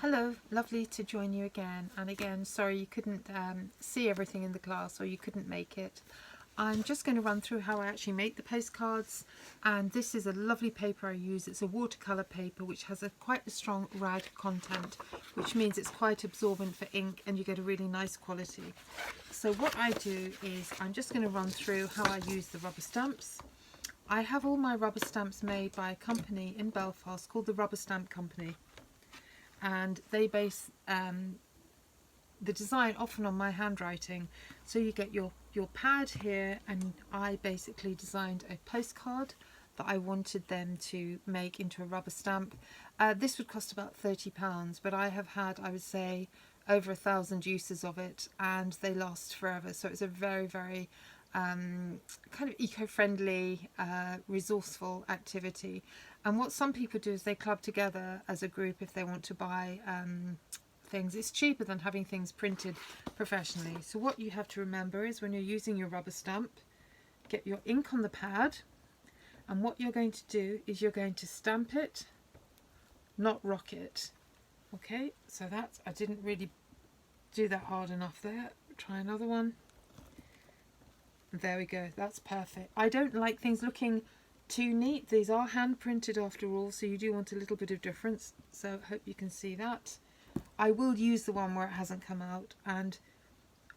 Hello, lovely to join you again. And again, sorry you couldn't see everything in the class or you couldn't make it. I'm just going to run through how I actually make the postcards, and this is a lovely paper I use. It's a watercolour paper which has quite a strong rag content, which means it's quite absorbent for ink and you get a really nice quality. So what I do is I'm just going to run through how I use the rubber stamps. I have all my rubber stamps made by a company in Belfast called the Rubber Stamp Company, and they base the design often on my handwriting. So you get your pad here, and I basically designed a postcard that I wanted them to make into a rubber stamp. This would cost about £30, but I have had, I would say, over 1,000 uses of it, and they last forever. So it's a very, very kind of eco-friendly, resourceful activity. And what some people do is they club together as a group if they want to buy things. It's cheaper than having things printed professionally. So what you have to remember is when you're using your rubber stamp, get your ink on the pad, and what you're going to do is you're going to stamp it, not rock it. Okay, so that's, I didn't really do that hard enough there. Try another one. There we go, that's perfect. I don't like things looking too neat. These are hand printed after all, so you do want a little bit of difference. So I hope you can see that. I will use the one where it hasn't come out, and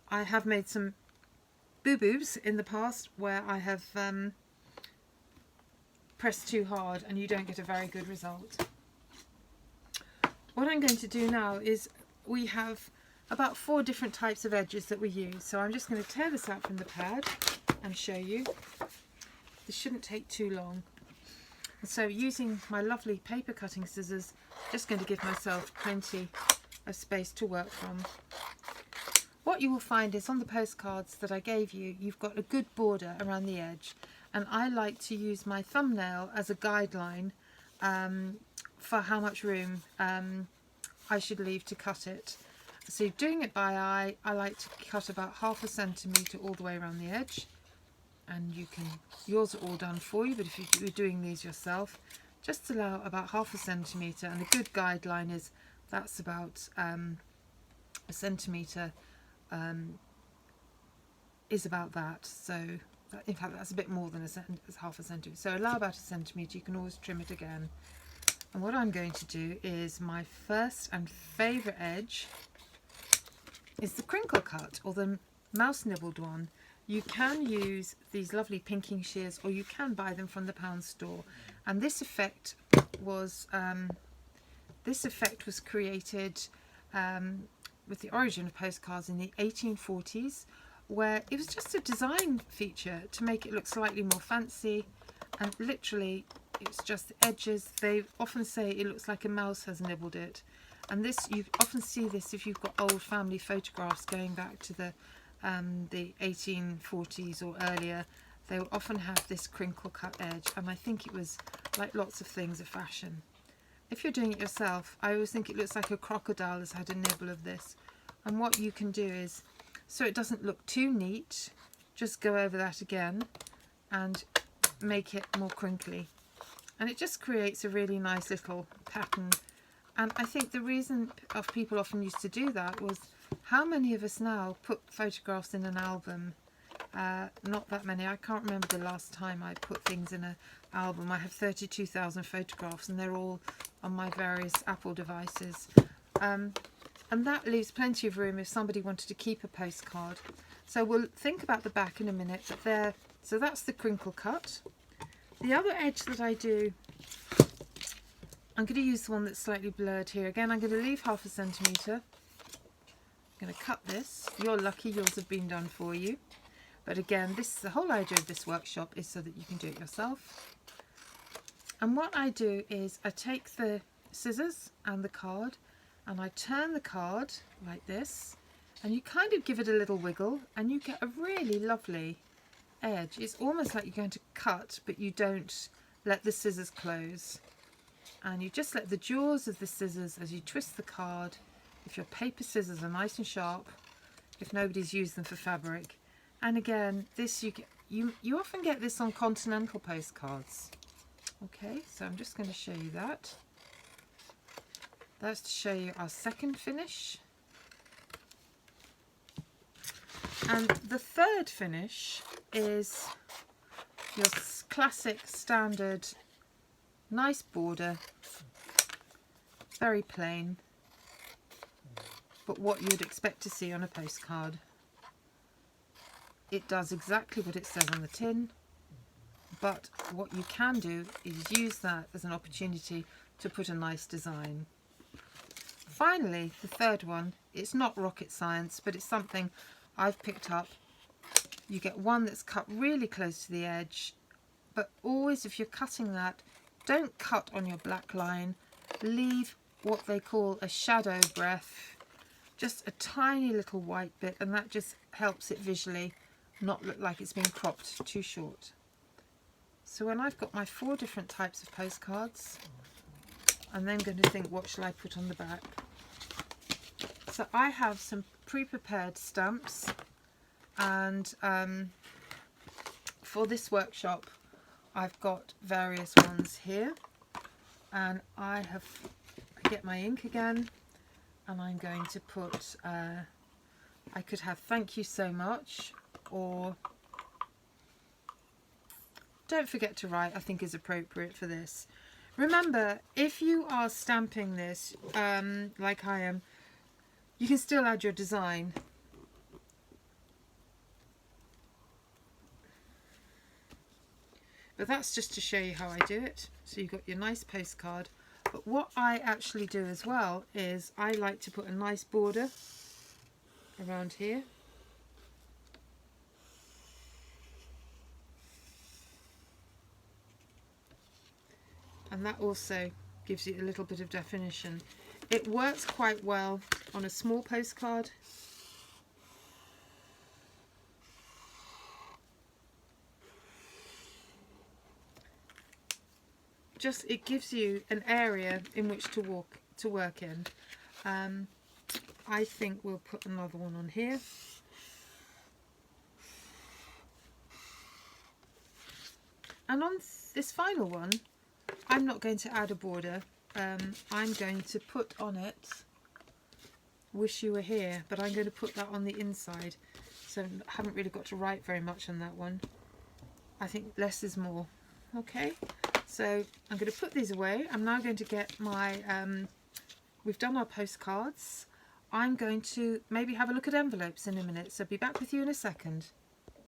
I have made some boo-boos in the past where I have pressed too hard and you don't get a very good result. What I'm going to do now is we have about 4 different types of edges that we use. So I'm just going to tear this out from the pad and show you. This shouldn't take too long. So using my lovely paper cutting scissors, just going to give myself plenty of space to work from. What you will find is on the postcards that I gave you, you've got a good border around the edge, and I like to use my thumbnail as a guideline for how much room I should leave to cut it. So doing it by eye, I like to cut about ½ centimetre all the way around the edge, and you can, yours are all done for you, but if you're doing these yourself, just allow about ½ centimetre, and a good guideline is that's about a centimetre is about that. So in fact that's a bit more than ½ centimetre, so allow about 1 centimetre. You can always trim it again. And what I'm going to do is my first and favourite edge is the crinkle cut, or the mouse nibbled one. You can use these lovely pinking shears, or you can buy them from the pound store. And this effect was created with the origin of postcards in the 1840s, where it was just a design feature to make it look slightly more fancy, and literally it's just the edges. They often say it looks like a mouse has nibbled it, and this, you often see this if you've got old family photographs going back to the 1840s or earlier. They will often have this crinkle cut edge, and I think it was, like lots of things, a fashion. If you're doing it yourself, I always think it looks like a crocodile has had a nibble of this. And what you can do is, so it doesn't look too neat, just go over that again and make it more crinkly. And it just creates a really nice little pattern. And I think the reason of people often used to do that was, how many of us now put photographs in an album? Not that many. I can't remember the last time I put things in an album. I have 32,000 photographs, and they're all on my various Apple devices. And that leaves plenty of room if somebody wanted to keep a postcard. So we'll think about the back in a minute, but there, so that's the crinkle cut. The other edge that I do, I'm going to use the one that's slightly blurred here. Again, I'm going to leave ½ centimetre. I'm going to cut this. You're lucky, yours have been done for you. But again, this, the whole idea of this workshop is so that you can do it yourself. And what I do is I take the scissors and the card, and I turn the card like this, and you kind of give it a little wiggle, and you get a really lovely edge. It's almost like you're going to cut, but you don't let the scissors close. And you just let the jaws of the scissors, as you twist the card, if your paper scissors are nice and sharp, if nobody's used them for fabric. And again, this you often get this on continental postcards. Okay, so I'm just going to show you that. That's to show you our second finish. And the third finish is your classic standard nice border, very plain, but what you'd expect to see on a postcard. It does exactly what it says on the tin, but what you can do is use that as an opportunity to put a nice design. Finally, the third one, it's not rocket science, but it's something I've picked up. You get one that's cut really close to the edge, but always if you're cutting that, don't cut on your black line. Leave what they call a shadow breath, just a tiny little white bit, and that just helps it visually not look like it's been cropped too short. So when I've got my 4 different types of postcards, I'm then going to think, what shall I put on the back? So I have some pre-prepared stamps, and for this workshop I've got various ones here, and I get my ink again, and I'm going to put I could have thank you so much, or don't forget to write, I think is appropriate for this. Remember, if you are stamping this like I am, you can still add your design. But that's just to show you how I do it. So you've got your nice postcard. But what I actually do as well is I like to put a nice border around here. And that also gives you a little bit of definition. It works quite well on a small postcard. Just, it gives you an area in which to work in. I think we'll put another one on here. And on this final one, I'm not going to add a border. I'm going to put on it wish you were here, but I'm going to put that on the inside, so I haven't really got to write very much on that one. I think less is more. Okay, so I'm going to put these away. I'm now going to get my we've done our postcards. I'm going to maybe have a look at envelopes in a minute, so be back with you in a second.